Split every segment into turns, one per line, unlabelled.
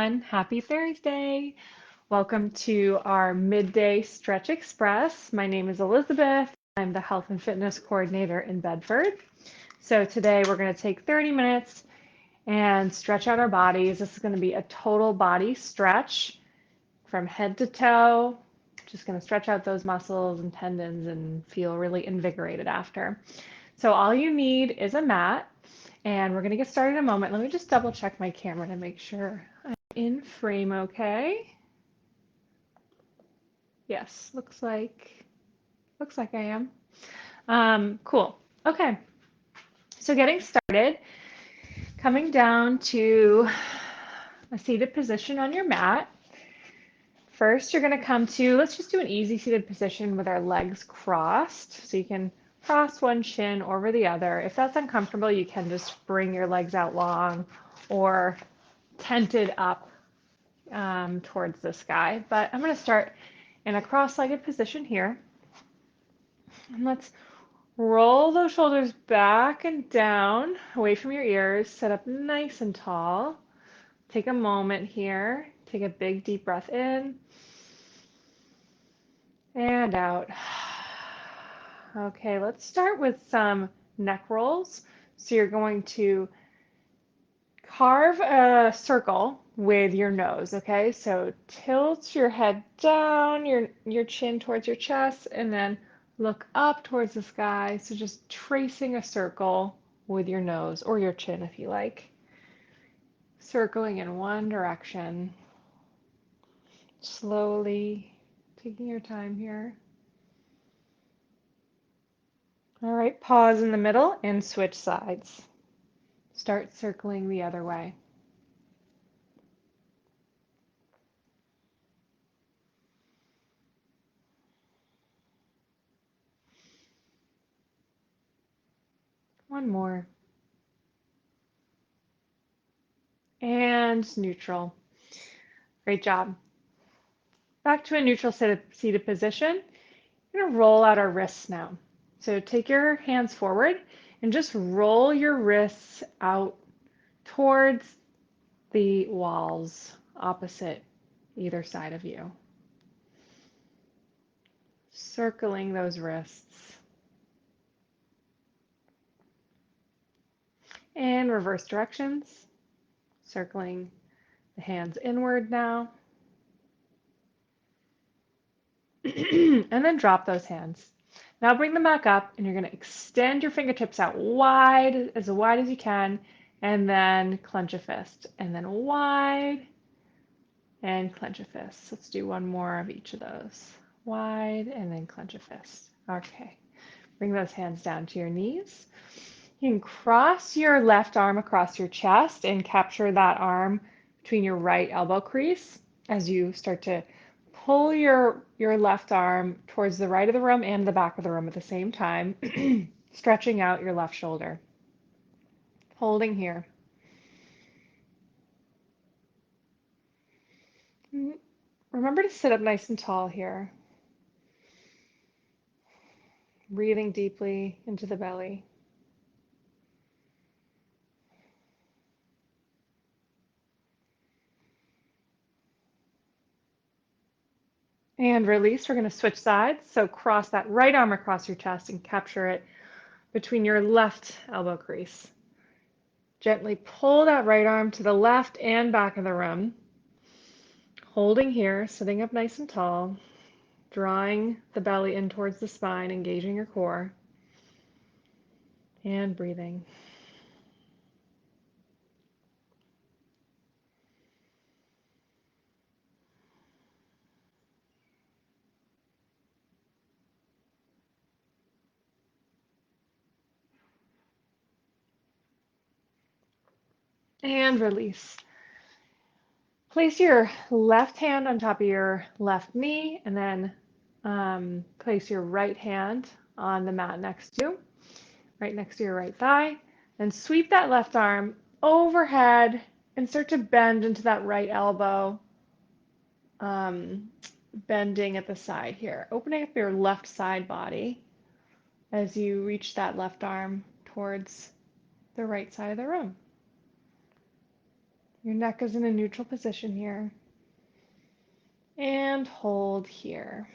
everyone. Happy Thursday. Welcome to our Midday Stretch Express. My name is Elizabeth. I'm the Health and Fitness Coordinator in Bedford. So today we're going to take 30 minutes and stretch out our bodies. This is going to be a total body stretch from head to toe. Just going to stretch out those muscles and tendons and feel really invigorated after. So all you need is a mat. And we're going to get started in a moment. Let me just double check my camera to make sure I'm in frame okay. Yes, looks like I am. Cool. Okay. So getting started, coming down to a seated position on your mat. First, you're going to come to, let's just do an easy seated position with our legs crossed. So you can cross one shin over the other. If that's uncomfortable, you can just bring your legs out long or tented up towards the sky. But I'm going to start in a cross-legged position here. And let's roll those shoulders back and down away from your ears. Sit up nice and tall. Take a moment here. Take a big deep breath in and out. Okay, let's start with some neck rolls. So you're going to carve a circle with your nose, okay? So tilt your head down, your chin towards your chest, and then look up towards the sky. So just tracing a circle with your nose or your chin if you like. Circling in one direction. Slowly taking your time here. All right, pause in the middle and switch sides. Start circling the other way. One more. And neutral. Great job. Back to a neutral seated position. We're going to roll out our wrists now. So take your hands forward and just roll your wrists out towards the walls opposite either side of you. Circling those wrists. And reverse directions. Circling the hands inward now. And then drop those hands. Now bring them back up and you're going to extend your fingertips out wide as you can, and then clench a fist, and then wide and clench a fist. Let's do one more of each of those. Wide and then clench a fist. Okay. Bring those hands down to your knees. You can cross your left arm across your chest and capture that arm between your right elbow crease as you start to pull your left arm towards the right of the room and the back of the room at the same time, stretching out your left shoulder. Holding here. Remember to sit up nice and tall here. Breathing deeply into the belly. And release. We're going to switch sides. So cross that right arm across your chest and capture it between your left elbow crease. Gently pull that right arm to the left and back of the room. Holding here, sitting up nice and tall, drawing the belly in towards the spine, engaging your core, and breathing. And release. Place your left hand on top of your left knee, and then place your right hand on the mat next to you, right next to your right thigh. Then sweep that left arm overhead and start to bend into that right elbow, bending at the side here, opening up your left side body as you reach that left arm towards the right side of the room. Your neck is in a neutral position here. And hold here.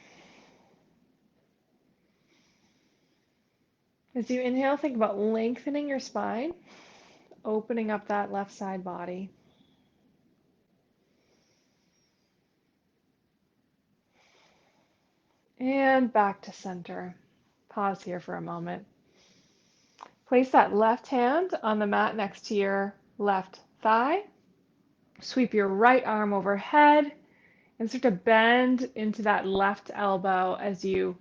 As you inhale, think about lengthening your spine, opening up that left side body. And back to center. Pause here for a moment. Place that left hand on the mat next to your left thigh. Sweep your right arm overhead and start to bend into that left elbow as you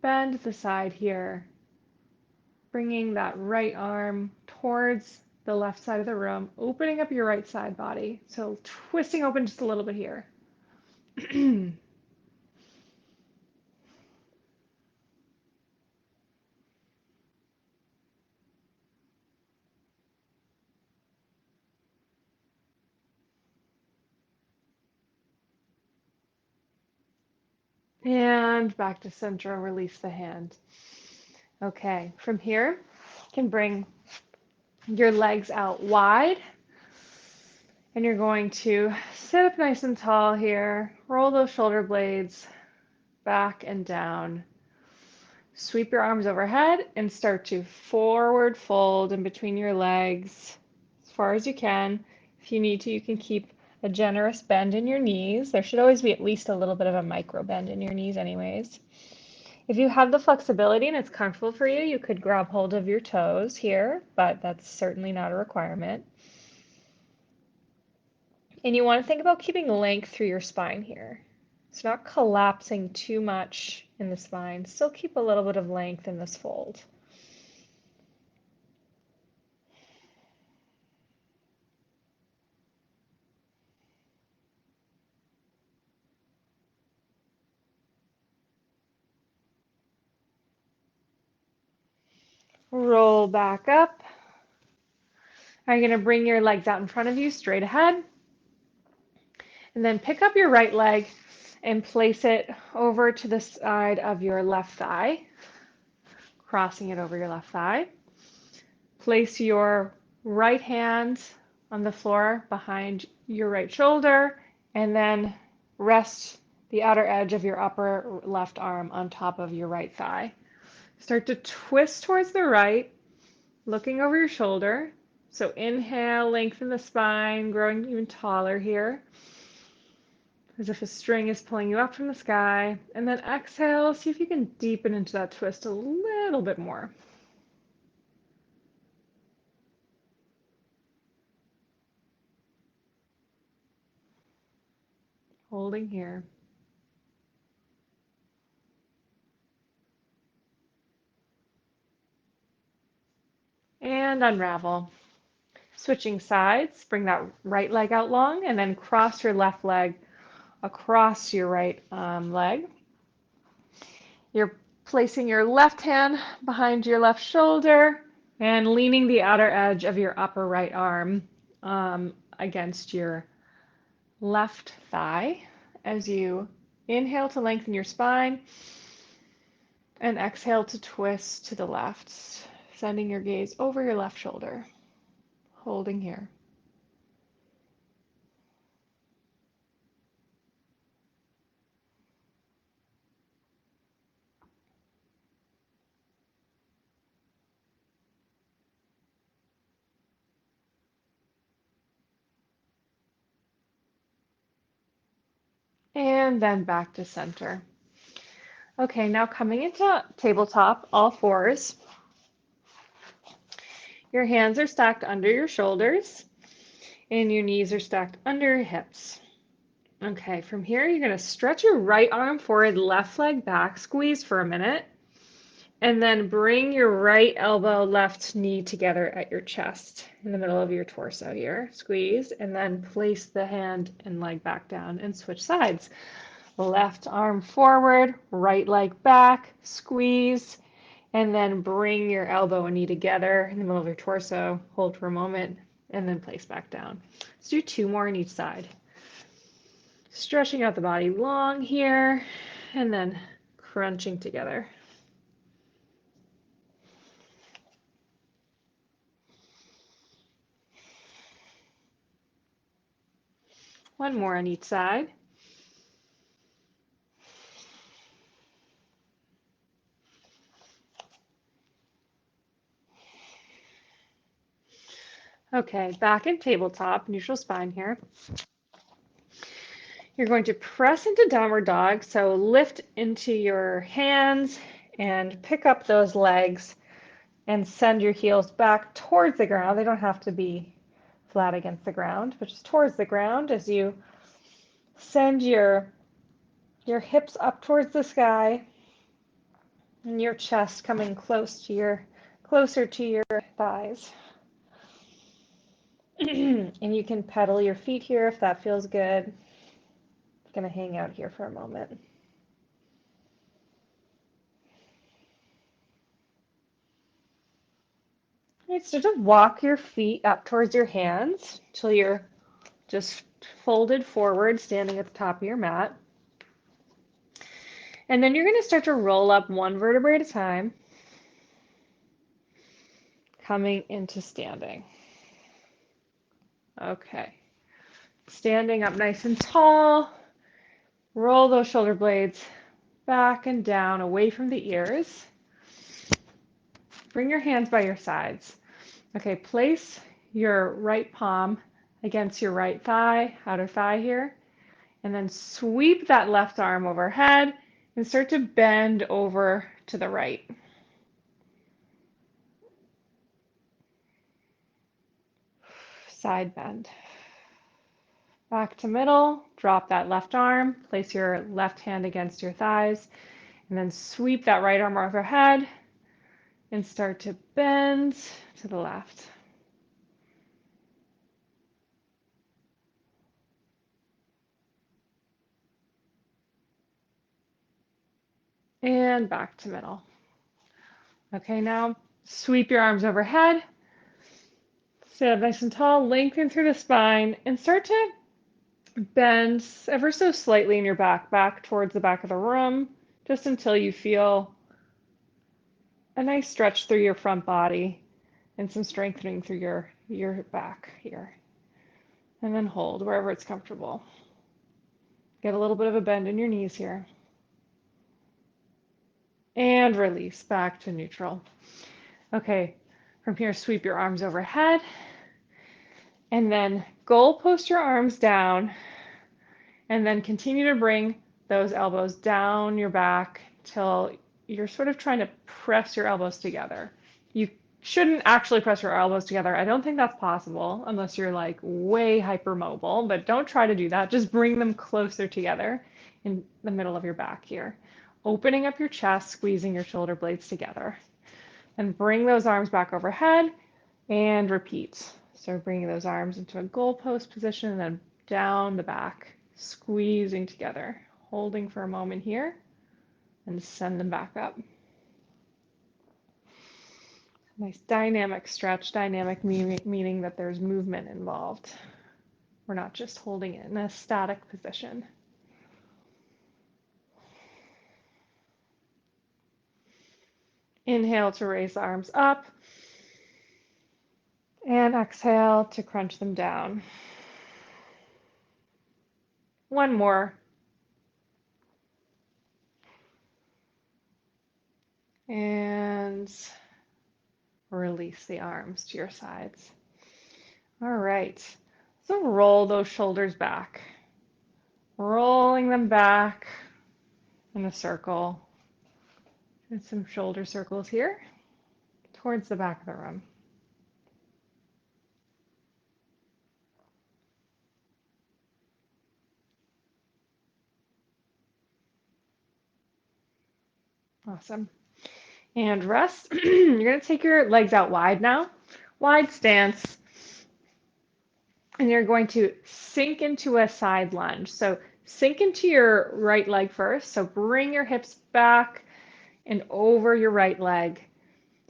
bend the side here, bringing that right arm towards the left side of the room, opening up your right side body. So twisting open just a little bit here. And back to center, release the hand. Okay, from here, you can bring your legs out wide. And you're going to sit up nice and tall here. Roll those shoulder blades back and down. Sweep your arms overhead and start to forward fold in between your legs as far as you can. If you need to, you can keep a generous bend in your knees. There should always be at least a little bit of a micro bend in your knees anyways. If you have the flexibility and it's comfortable for you, you could grab hold of your toes here, but that's certainly not a requirement. And you want to think about keeping length through your spine here. So not collapsing too much in the spine. Still keep a little bit of length in this fold. Roll back up. Now you're going to bring your legs out in front of you, straight ahead. And then pick up your right leg and place it over to the side of your left thigh, crossing it over your left thigh. Place your right hand on the floor behind your right shoulder, and then rest the outer edge of your upper left arm on top of your right thigh. Start to twist towards the right, looking over your shoulder. So inhale, lengthen the spine, growing even taller here, as if a string is pulling you up from the sky. And then exhale, see if you can deepen into that twist a little bit more. Holding here. And unravel. Switching sides, bring that right leg out long and then cross your left leg across your right leg. You're placing your left hand behind your left shoulder and leaning the outer edge of your upper right arm against your left thigh as you inhale to lengthen your spine and exhale to twist to the left, sending your gaze over your left shoulder, holding here. And then back to center. Okay, now coming into tabletop, all fours. Your hands are stacked under your shoulders and your knees are stacked under your hips. Okay, from here, you're going to stretch your right arm forward, left leg back, squeeze for a minute, and then bring your right elbow, left knee together at your chest in the middle of your torso here. Squeeze, and then place the hand and leg back down and switch sides. Left arm forward, right leg back, squeeze, and then bring your elbow and knee together in the middle of your torso. Hold for a moment, and then place back down. Let's do 2 more on each side. Stretching out the body long here, and then crunching together. One more on each side. Okay, back in tabletop, neutral spine here. You're going to press into downward dog, so lift into your hands and pick up those legs and send your heels back towards the ground. They don't have to be flat against the ground, but just towards the ground as you send your hips up towards the sky and your chest coming closer to your thighs. And you can pedal your feet here if that feels good. I'm gonna hang out here for a moment. Right, so just walk your feet up towards your hands till you're just folded forward, standing at the top of your mat. And then you're going to start to roll up one vertebrae at a time, coming into standing. Okay. Standing up nice and tall. Roll those shoulder blades back and down, away from the ears. Bring your hands by your sides. Okay, place your right palm against your right thigh, outer thigh here, and then sweep that left arm overhead and start to bend over to the right. Side bend. Back to middle, drop that left arm, place your left hand against your thighs, and then sweep that right arm overhead and start to bend to the left. And back to middle. Okay, now sweep your arms overhead, stand up nice and tall, lengthen through the spine, and start to bend ever so slightly in your back towards the back of the room, just until you feel a nice stretch through your front body and some strengthening through your back here. And then hold wherever it's comfortable. Get a little bit of a bend in your knees here. And release back to neutral. Okay, from here, sweep your arms overhead. And then goal post your arms down. And then continue to bring those elbows down your back till you're sort of trying to press your elbows together. You shouldn't actually press your elbows together. I don't think that's possible unless you're like way hypermobile, but don't try to do that. Just bring them closer together in the middle of your back here. Opening up your chest, squeezing your shoulder blades together. And bring those arms back overhead and repeat. So bringing those arms into a goalpost position and then down the back, squeezing together, holding for a moment here, and send them back up. Nice dynamic stretch, dynamic meaning that there's movement involved. We're not just holding it in a static position. Inhale to raise the arms up, and exhale to crunch them down. One more. And release the arms to your sides. All right. So roll those shoulders back. Rolling them back in a circle. And some shoulder circles here towards the back of the room. Awesome. And rest. You're going to take your legs out wide now. Wide stance. And you're going to sink into a side lunge. So sink into your right leg first. So bring your hips back and over your right leg,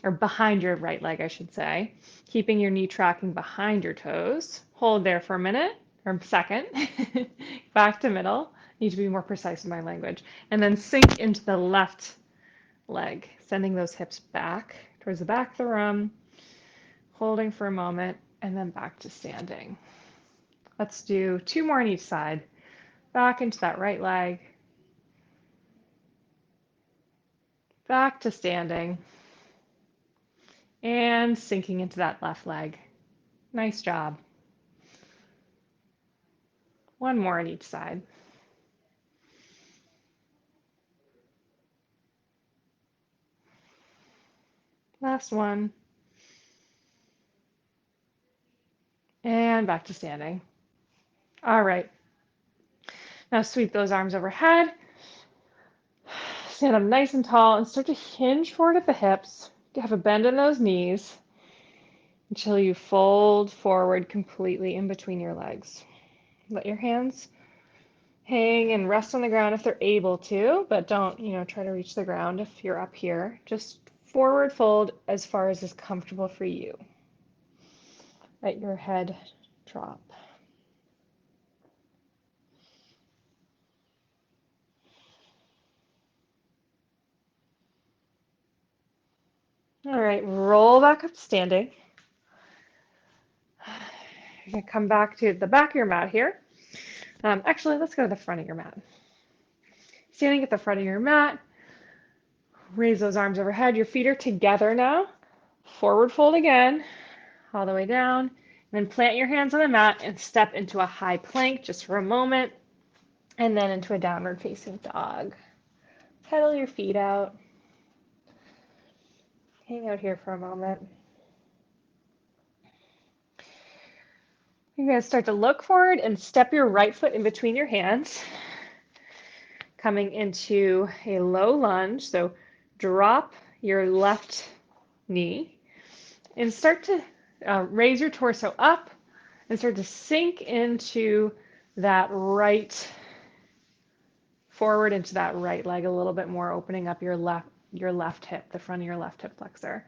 or behind your right leg, I should say, keeping your knee tracking behind your toes. Hold there for a minute or a second. Back to middle. Need to be more precise in my language. And then sink into the left leg, sending those hips back towards the back of the room, holding for a moment, and then back to standing. Let's do 2 more on each side. Back into that right leg. Back to standing. And sinking into that left leg. Nice job. 1 more on each side. Last one. And back to standing. All right. Now sweep those arms overhead. Stand up nice and tall and start to hinge forward at the hips. You have a bend in those knees until you fold forward completely in between your legs. Let your hands hang and rest on the ground if they're able to, but don't, try to reach the ground if you're up here. Just forward fold as far as is comfortable for you. Let your head drop. All right, roll back up standing. You're going to come back to the back of your mat here. Actually, let's go to the front of your mat. Standing at the front of your mat, raise those arms overhead. Your feet are together now. Forward fold again, all the way down. And then plant your hands on the mat and step into a high plank just for a moment. And then into a downward facing dog. Pedal your feet out. Hang out here for a moment. You're going to start to look forward and step your right foot in between your hands, coming into a low lunge. So drop your left knee and start to raise your torso up and start to sink into that right forward into that right leg a little bit more, opening up your left hip, the front of your left hip flexor.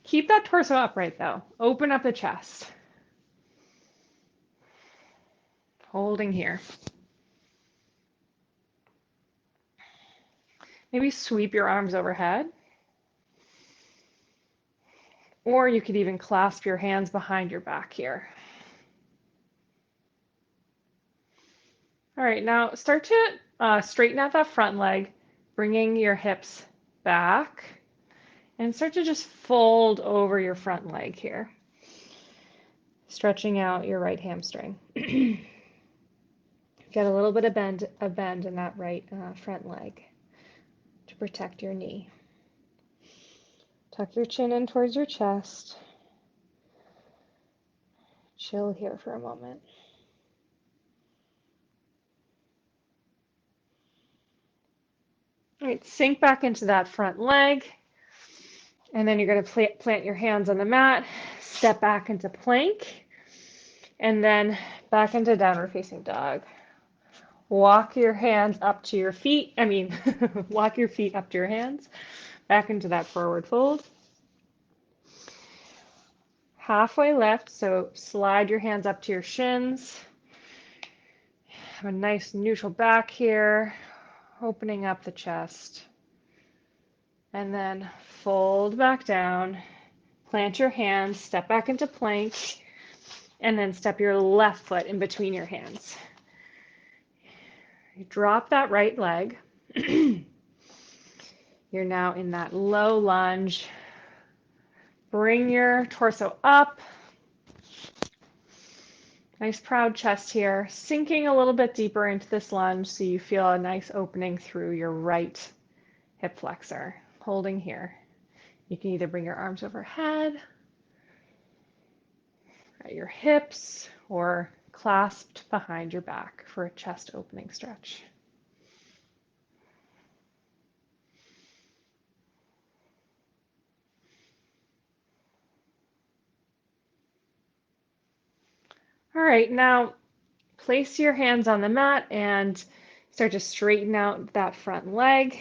Keep that torso upright though. Open up the chest. Holding here. Maybe sweep your arms overhead. Or you could even clasp your hands behind your back here. All right, now start to straighten out that front leg, bringing your hips back, and start to just fold over your front leg here, stretching out your right hamstring. Get a little bit of bend in that right front leg to protect your knee. Tuck your chin in towards your chest. Chill here for a moment. All right, sink back into that front leg. And then you're going to plant your hands on the mat, step back into plank, and then back into downward facing dog. Walk your hands up to your feet. Walk your feet up to your hands, back into that forward fold. Halfway lift, so slide your hands up to your shins. Have a nice neutral back here, opening up the chest. And then fold back down, plant your hands, step back into plank, and then step your left foot in between your hands. You drop that right leg. You're now in that low lunge. Bring your torso up. Nice proud chest here. Sinking a little bit deeper into this lunge so you feel a nice opening through your right hip flexor. Holding here. You can either bring your arms overhead, at your hips, or clasped behind your back for a chest opening stretch. All right, now place your hands on the mat and start to straighten out that front leg,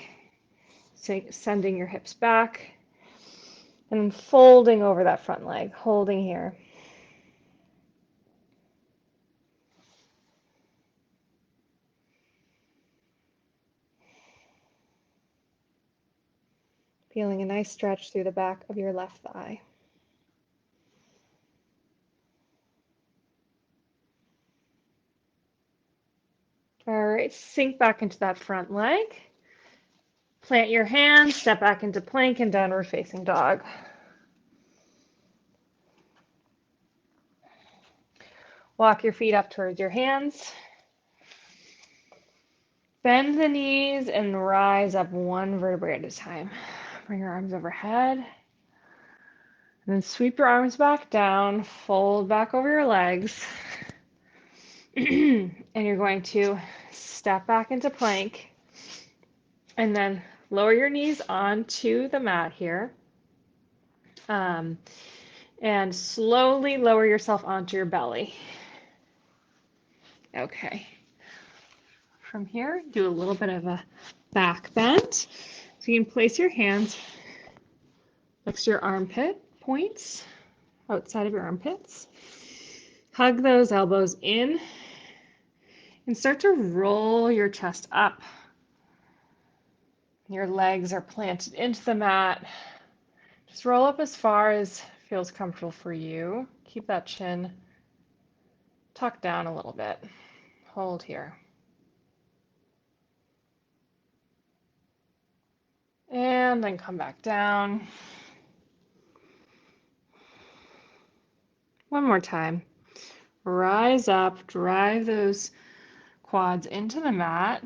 sending your hips back, and then folding over that front leg, holding here. Feeling a nice stretch through the back of your left thigh. right, sink back into that front leg. Plant your hands, step back into plank and downward facing dog. Walk your feet up towards your hands. Bend the knees and rise up one vertebrae at a time. Bring your arms overhead. And then sweep your arms back down, fold back over your legs. And you're going to step back into plank. And then lower your knees onto the mat here. And slowly lower yourself onto your belly. Okay. From here, do a little bit of a back bend. So you can place your hands next to your armpit points, outside of your armpits. Hug those elbows in and start to roll your chest up. Your legs are planted into the mat. Just roll up as far as feels comfortable for you. Keep that chin tucked down a little bit. Hold here. And then come back down. One more time. Rise up, drive those quads into the mat,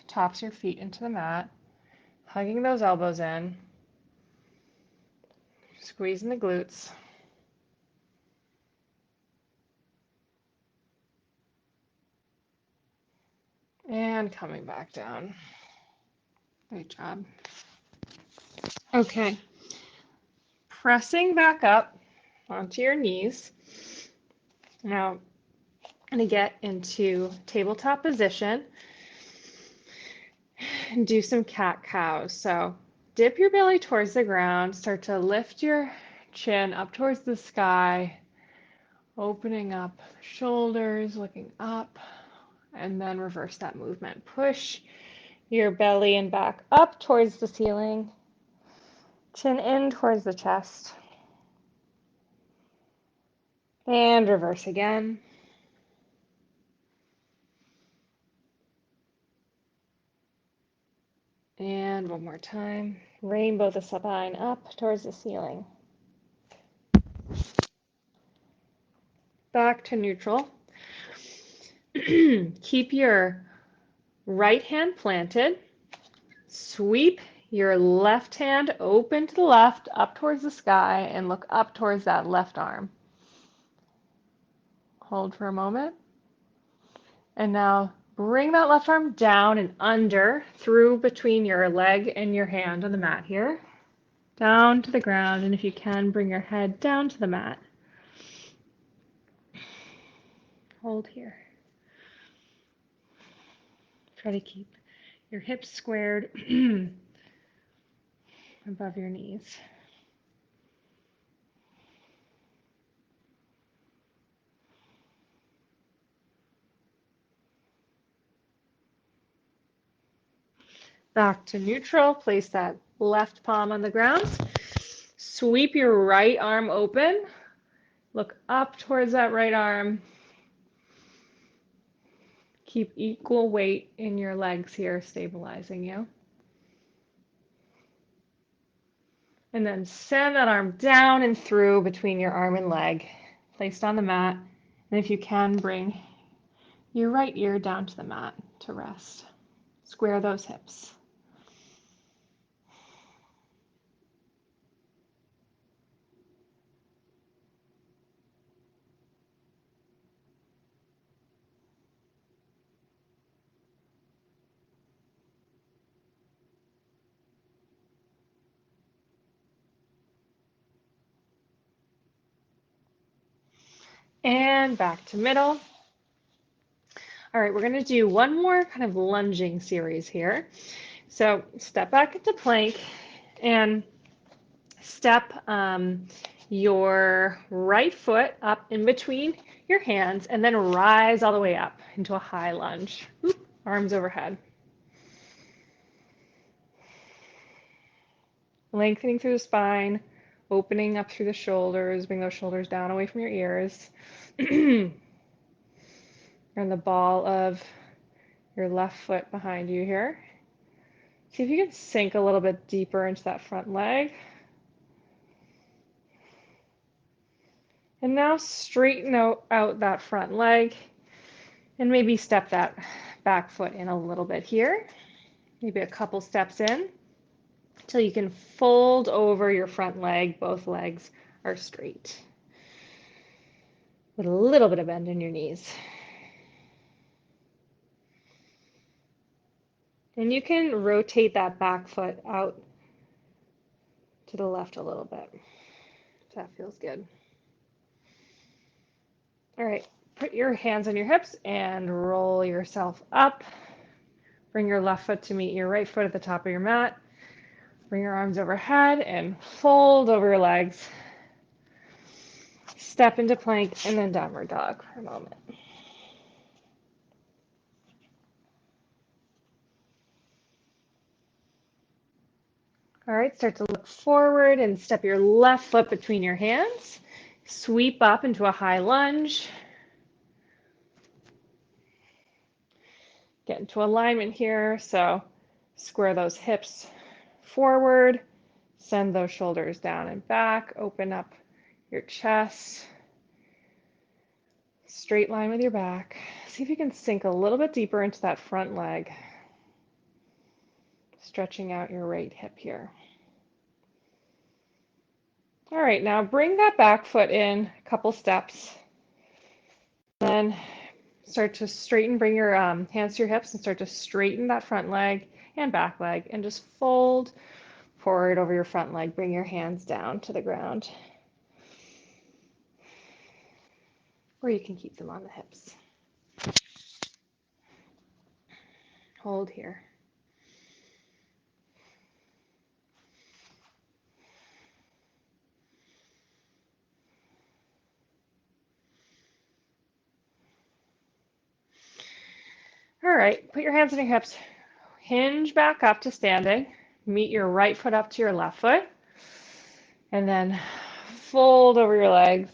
tops of your feet into the mat, hugging those elbows in, squeezing the glutes. And coming back down. Great job. Okay. Pressing back up onto your knees. Now, I'm going to get into tabletop position and do some cat-cows. So dip your belly towards the ground. Start to lift your chin up towards the sky, opening up the shoulders, looking up, and then reverse that movement. Push your belly and back up towards the ceiling, chin in towards the chest, and reverse again. And one more time. Rainbow the spine up towards the ceiling. Back to neutral. Keep your right hand planted. Sweep your left hand open to the left, up towards the sky, and look up towards that left arm. Hold for a moment. And now bring that left arm down and under, through between your leg and your hand on the mat here. Down to the ground, and if you can, bring your head down to the mat. Hold here. Try to keep your hips squared above your knees. Back to neutral. Place that left palm on the ground. Sweep your right arm open. Look up towards that right arm. Keep equal weight in your legs here, stabilizing you. And then send that arm down and through between your arm and leg, placed on the mat. And if you can, bring your right ear down to the mat to rest. Square those hips. And back to middle. All right, we're going to do one more kind of lunging series here. So step back into plank and step your right foot up in between your hands and then rise all the way up into a high lunge. Oop, arms overhead. Lengthening through the spine, opening up through the shoulders, bring those shoulders down away from your ears. And the ball of your left foot behind you here. See if you can sink a little bit deeper into that front leg. And now straighten out that front leg and maybe step that back foot in a little bit here. Maybe a couple steps in until you can fold over your front leg. Both legs are straight with a little bit of bend in your knees. And you can rotate that back foot out to the left a little bit. If that feels good. All right, put your hands on your hips and roll yourself up. Bring your left foot to meet your right foot at the top of your mat. Bring your arms overhead and fold over your legs. Step into plank and then downward dog for a moment. All right, start to look forward and step your left foot between your hands. Sweep up into a high lunge. Get into alignment here, so square those hips forward, send those shoulders down and back, open up your chest, straight line with your back. See if you can sink a little bit deeper into that front leg, stretching out your right hip here. All right, now bring that back foot in a couple steps. Then start to straighten, bring your hands to your hips and start to straighten that front leg and back leg and just fold forward over your front leg. Bring your hands down to the ground. Or you can keep them on the hips. Hold here. All right, put your hands on your hips. Hinge back up to standing. Meet your right foot up to your left foot. And then fold over your legs.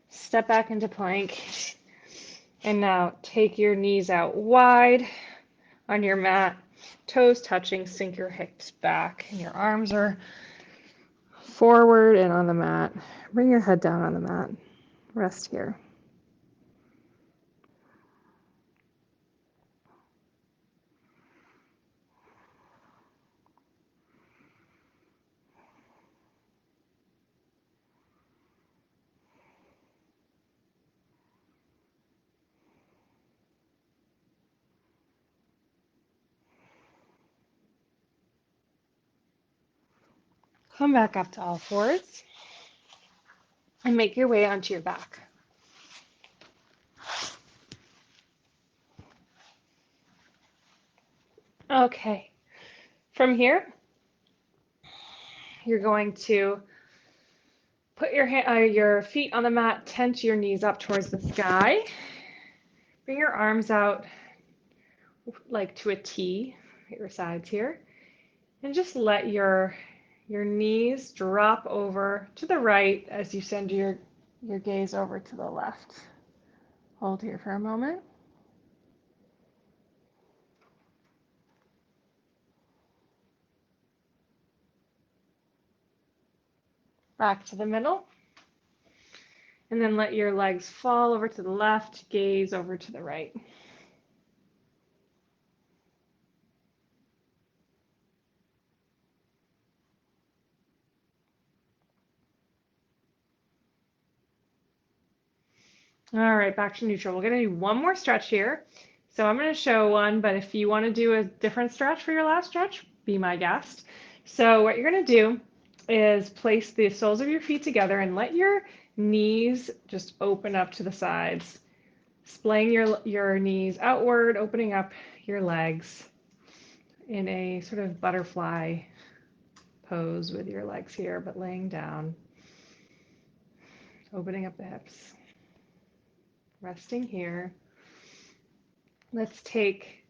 Step back into plank. And now take your knees out wide on your mat. Toes touching, sink your hips back. And your arms are forward and on the mat. Bring your head down on the mat. Rest here. Come back up to all fours and make your way onto your back. Okay, from here, you're going to put your feet on the mat, tent your knees up towards the sky. Bring your arms out like to a T at your sides here. And just let your knees drop over to the right as you send your gaze over to the left. Hold here for a moment. Back to the middle. And then let your legs fall over to the left, gaze over to the right. All right, back to neutral. We're going to do one more stretch here. So I'm going to show one, but if you want to do a different stretch for your last stretch, be my guest. So what you're going to do is place the soles of your feet together and let your knees just open up to the sides. Splaying your knees outward, opening up your legs in a sort of butterfly pose with your legs here, but laying down, opening up the hips. Resting here. Let's take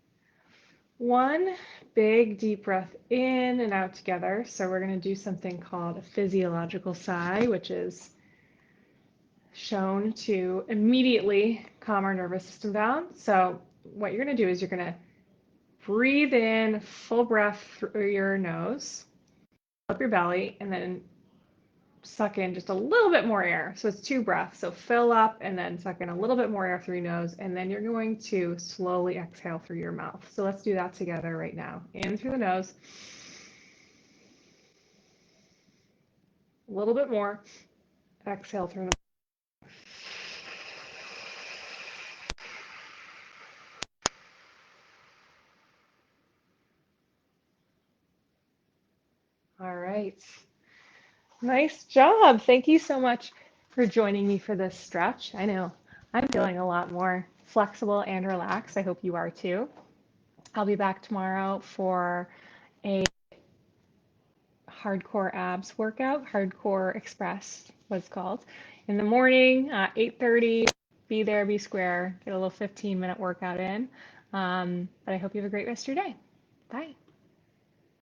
one big deep breath in and out together. So we're going to do something called a physiological sigh, which is shown to immediately calm our nervous system down. So what you're going to do is you're going to breathe in, full breath through your nose, up your belly, and then suck in just a little bit more air. So it's 2 breaths. So fill up and then suck in a little bit more air through your nose, and then you're going to slowly exhale through your mouth. So let's do that together right now. In through the nose, a little bit more, exhale through the mouth. All right. Nice job. Thank you so much for joining me for this stretch. I know I'm feeling a lot more flexible and relaxed. I hope you are too. I'll be back tomorrow for a hardcore abs workout, hardcore express, what's called. In the morning, 8:30, be there, be square, get a little 15-minute workout in. But I hope you have a great rest of your day. Bye.